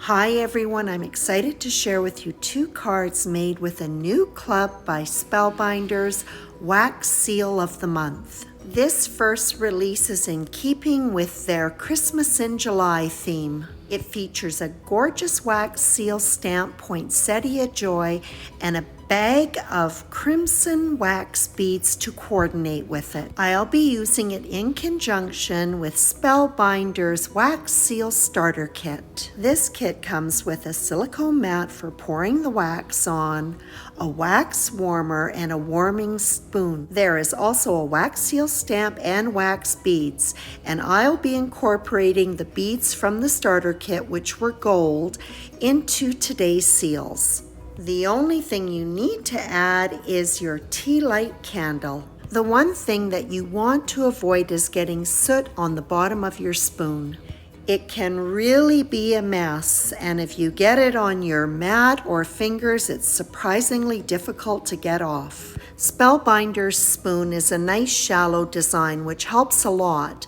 Hi everyone, I'm excited to share with you 2 cards made with a new club by Spellbinders, Wax Seal of the Month. This first release is in keeping with their Christmas in July theme. It features a gorgeous wax seal stamp Poinsettia Joy and a bag of crimson wax beads to coordinate with it. I'll be using it in conjunction with Spellbinder's Wax Seal Starter Kit. This kit comes with a silicone mat for pouring the wax on, a wax warmer, and a warming spoon. There is also a wax seal stamp and wax beads, and I'll be incorporating the beads from the starter kit, which were gold, into today's seals. The only thing you need to add is your tea light candle. The one thing that you want to avoid is getting soot on the bottom of your spoon. It can really be a mess, and if you get it on your mat or fingers, it's surprisingly difficult to get off. Spellbinder's spoon is a nice shallow design which helps a lot.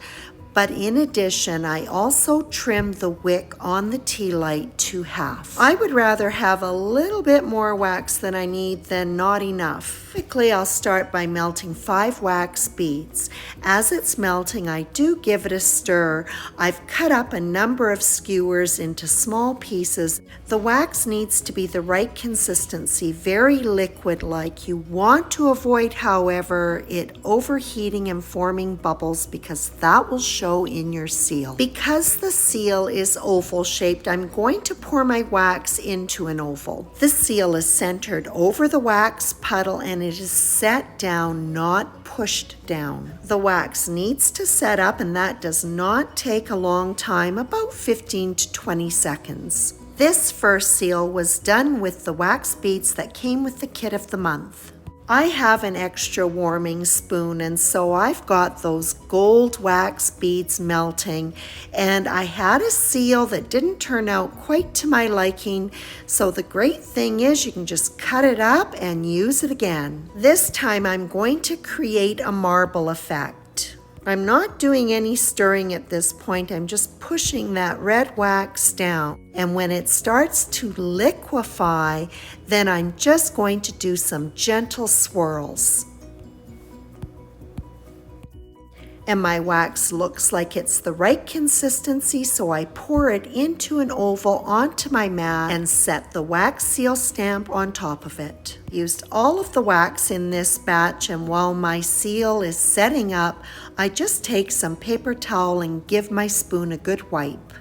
But in addition, I also trimmed the wick on the tea light to half. I would rather have a little bit more wax than I need than not enough. Typically, I'll start by melting 5 wax beads. As it's melting, I do give it a stir. I've cut up a number of skewers into small pieces. The wax needs to be the right consistency, very liquid-like. You want to avoid, however, it overheating and forming bubbles because that will show in your seal. Because the seal is oval shaped, I'm going to pour my wax into an oval. The seal is centered over the wax puddle and it is set down, not pushed down. The wax needs to set up, and that does not take a long time, about 15 to 20 seconds. This first seal was done with the wax beads that came with the kit of the month. I have an extra warming spoon, and so I've got those gold wax beads melting, and I had a seal that didn't turn out quite to my liking, so the great thing is you can just cut it up and use it again. This time I'm going to create a marble effect. I'm not doing any stirring at this point, I'm just pushing that red wax down. And when it starts to liquefy, then I'm just going to do some gentle swirls. And my wax looks like it's the right consistency, so I pour it into an oval onto my mat and set the wax seal stamp on top of it. Used all of the wax in this batch, and while my seal is setting up, I just take some paper towel and give my spoon a good wipe.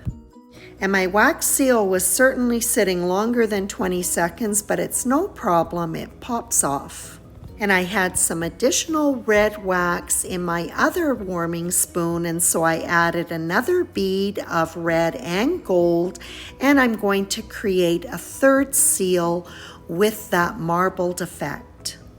And my wax seal was certainly sitting longer than 20 seconds, but it's no problem, it pops off. And I had some additional red wax in my other warming spoon, and so I added another bead of red and gold, and I'm going to create a third seal with that marbled effect.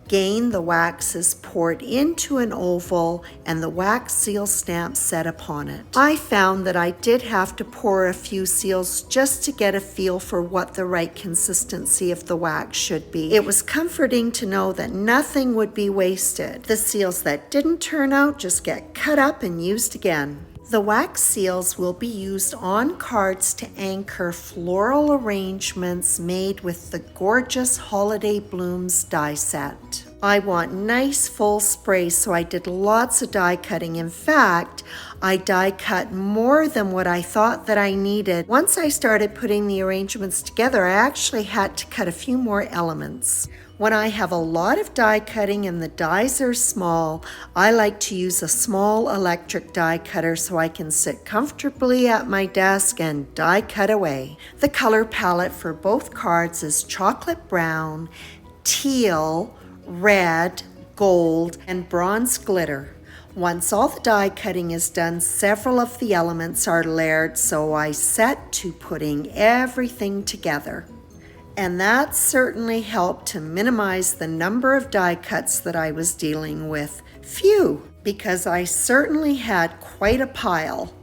Again, the wax is poured into an oval and the wax seal stamp set upon it. I found that I did have to pour a few seals just to get a feel for what the right consistency of the wax should be. It was comforting to know that nothing would be wasted. The seals that didn't turn out just get cut up and used again. The wax seals will be used on cards to anchor floral arrangements made with the gorgeous Holiday Blooms die set. I want nice full sprays, so I did lots of die cutting. In fact, I die cut more than what I thought that I needed. Once I started putting the arrangements together, I actually had to cut a few more elements. When I have a lot of die cutting and the dies are small, I like to use a small electric die cutter so I can sit comfortably at my desk and die cut away. The color palette for both cards is chocolate brown, teal, red, gold, and bronze glitter. Once all the die cutting is done, several of the elements are layered, so I set to putting everything together. And that certainly helped to minimize the number of die cuts that I was dealing with. Phew, because I certainly had quite a pile.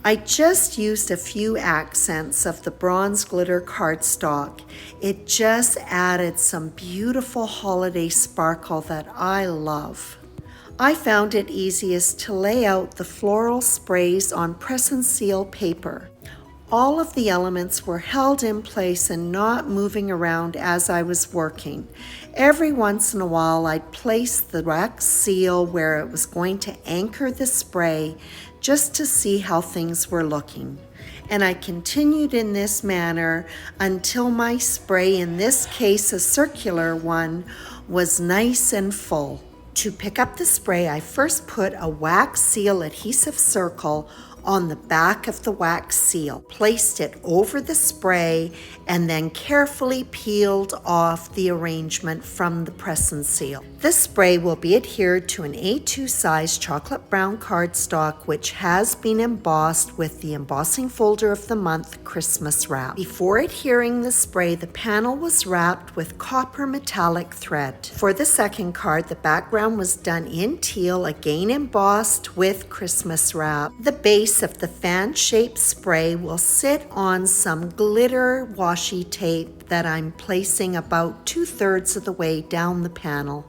I just used a few accents of the bronze glitter cardstock. It just added some beautiful holiday sparkle that I love. I found it easiest to lay out the floral sprays on press and seal paper. All of the elements were held in place and not moving around as I was working. Every once in a while, I'd place the wax seal where it was going to anchor the spray just to see how things were looking. And I continued in this manner until my spray, in this case a circular one, was nice and full. To pick up the spray, I first put a wax seal adhesive circle on the back of the wax seal, placed it over the spray, and then carefully peeled off the arrangement from the press and seal. This spray will be adhered to an A2 size chocolate brown cardstock, which has been embossed with the embossing folder of the month Christmas wrap. Before adhering the spray, the panel was wrapped with copper metallic thread. For the second card, the background was done in teal, again embossed with Christmas wrap. The base of the fan-shaped spray will sit on some glitter washi tape that I'm placing about 2/3 of the way down the panel.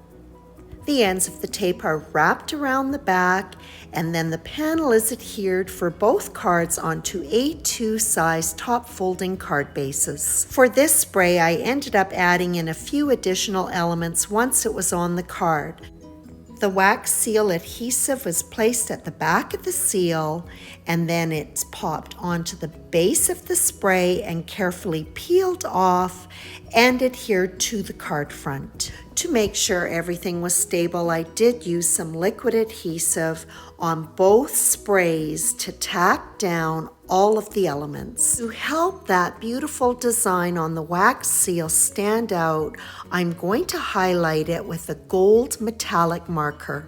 The ends of the tape are wrapped around the back, and then the panel is adhered for both cards onto A2 size top folding card bases. For this spray, I ended up adding in a few additional elements once it was on the card. The wax seal adhesive was placed at the back of the seal, and then it's popped onto the base of the spray and carefully peeled off and adhered to the card front. To make sure everything was stable, I did use some liquid adhesive on both sprays to tack down all of the elements. To help that beautiful design on the wax seal stand out, I'm going to highlight it with a gold metallic marker.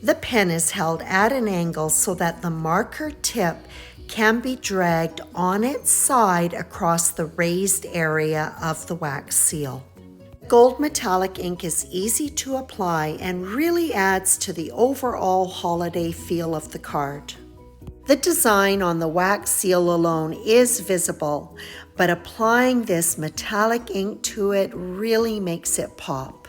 The pen is held at an angle so that the marker tip can be dragged on its side across the raised area of the wax seal. Gold metallic ink is easy to apply and really adds to the overall holiday feel of the card. The design on the wax seal alone is visible, but applying this metallic ink to it really makes it pop.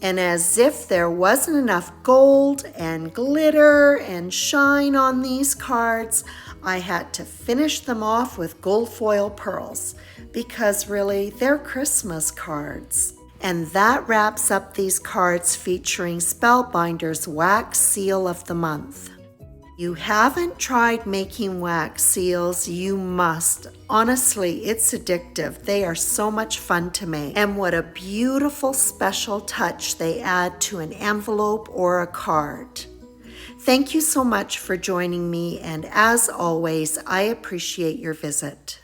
And as if there wasn't enough gold and glitter and shine on these cards, I had to finish them off with gold foil pearls, because really they're Christmas cards. And that wraps up these cards featuring Spellbinder's Wax Seal of the Month. You haven't tried making wax seals, you must. Honestly, it's addictive. They are so much fun to make. And what a beautiful special touch they add to an envelope or a card. Thank you so much for joining me, and as always, I appreciate your visit.